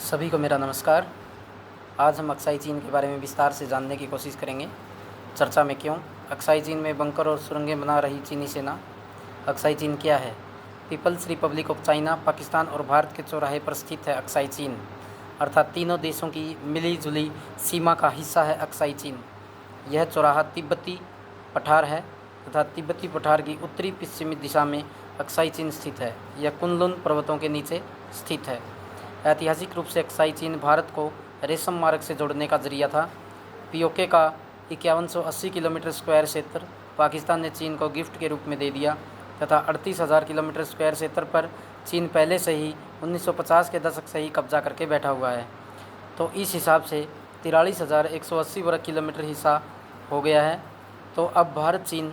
सभी को मेरा नमस्कार। आज हम अक्साई चीन के बारे में विस्तार से जानने की कोशिश करेंगे। चर्चा में क्यों अक्साई चीन में बंकर और सुरंगें बना रही चीनी सेना। अक्साई चीन क्या है? People's Republic of China, Pakistan और भारत के चौराहे पर स्थित है अक्साई चीन, अर्थात तीनों देशों की मिली जुली सीमा का हिस्सा है अक्साई चीन। यह चौराहा तिब्बती पठार है तथा तिब्बती पठार की उत्तरी पश्चिमी दिशा में अक्साई चीन स्थित है। यह कुनलुन पर्वतों के नीचे स्थित है। ऐतिहासिक रूप से अक्साई चीन भारत को रेशम मार्ग से जोड़ने का जरिया था। पीओके का 5180 किलोमीटर स्क्वायर क्षेत्र पाकिस्तान ने चीन को गिफ्ट के रूप में दे दिया तथा 38,000 किलोमीटर स्क्वायर क्षेत्र पर चीन पहले से ही 1950 के दशक से ही कब्जा करके बैठा हुआ है। तो इस हिसाब से 43,180 वर्ग किलोमीटर हिस्सा हो गया है। तो अब भारत चीन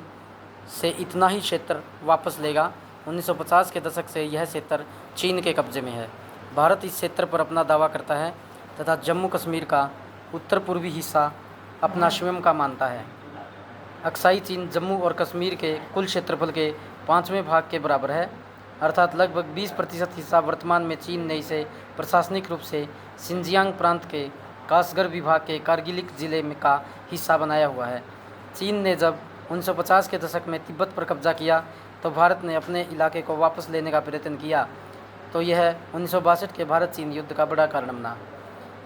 से इतना ही क्षेत्र वापस लेगा। 1950 के दशक से यह क्षेत्र चीन के कब्जे में है। भारत इस क्षेत्र पर अपना दावा करता है तथा जम्मू कश्मीर का उत्तर पूर्वी हिस्सा अपना स्वयं का मानता है। अक्साई चीन जम्मू और कश्मीर के कुल क्षेत्रफल के 5वें भाग के बराबर है, अर्थात लगभग 20% हिस्सा वर्तमान में चीन ने इसे प्रशासनिक रूप से शिनजियांग प्रांत के कासगढ़ विभाग के कारगिल जिले में का हिस्सा बनाया हुआ है। चीन ने जब 1950 के दशक में तिब्बत पर कब्जा किया तो भारत ने अपने इलाके को वापस लेने का प्रयत्न किया, तो यह 1962 के भारत चीन युद्ध का बड़ा कारण बना।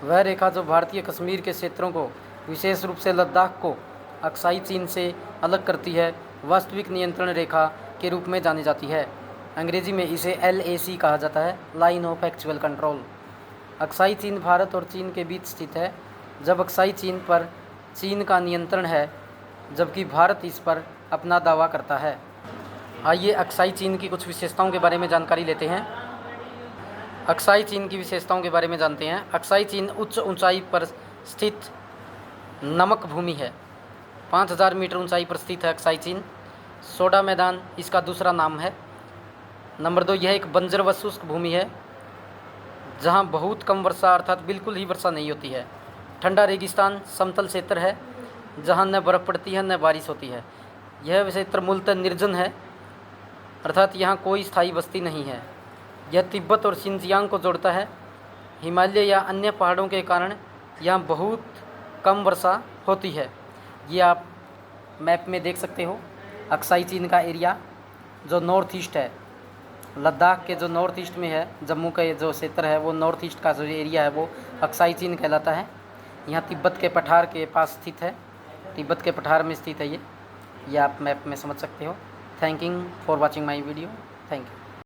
वह रेखा जो भारतीय कश्मीर के क्षेत्रों को, विशेष रूप से लद्दाख को अक्साई चीन से अलग करती है, वास्तविक नियंत्रण रेखा के रूप में जानी जाती है। अंग्रेजी में इसे LAC कहा जाता है, line of actual control. Aksai चीन भारत और चीन के बीच स्थित है। जब अक्साई चीन पर चीन का नियंत्रण है, जबकि भारत इस पर अपना दावा करता है। आइए अक्साई चीन की कुछ विशेषताओं के बारे में जानकारी लेते हैं। अक्साई चीन की विशेषताओं के बारे में जानते हैं। अक्साई चीन उच्च ऊंचाई पर स्थित नमक भूमि है। 5000 मीटर ऊंचाई पर स्थित है अक्साई चीन। सोडा मैदान इसका दूसरा नाम है। नंबर 2, यह एक बंजर व शुष्क भूमि है जहां बहुत कम वर्षा अर्थात बिल्कुल ही वर्षा नहीं होती है। ठंडा रेगिस्तान समतल क्षेत्र है जहां न बर्फ़ पड़ती है न बारिश होती है। यह क्षेत्र मूलतः निर्जन है, अर्थात यहाँ कोई स्थायी बस्ती नहीं है। यह तिब्बत और शिनजियांग को जोड़ता है। हिमालय या अन्य पहाड़ों के कारण यहाँ बहुत कम वर्षा होती है। ये आप मैप में देख सकते हो। अक्साई चीन का एरिया जो नॉर्थ ईस्ट है, लद्दाख के जो नॉर्थ ईस्ट में है, जम्मू का ये जो क्षेत्र है वो नॉर्थ ईस्ट का जो एरिया है वो अक्साई चीन कहलाता है। यहाँ तिब्बत के पठार के पास स्थित है, तिब्बत के पठार में स्थित है ये आप मैप में समझ सकते हो। Thank you for watching my video. Thank you.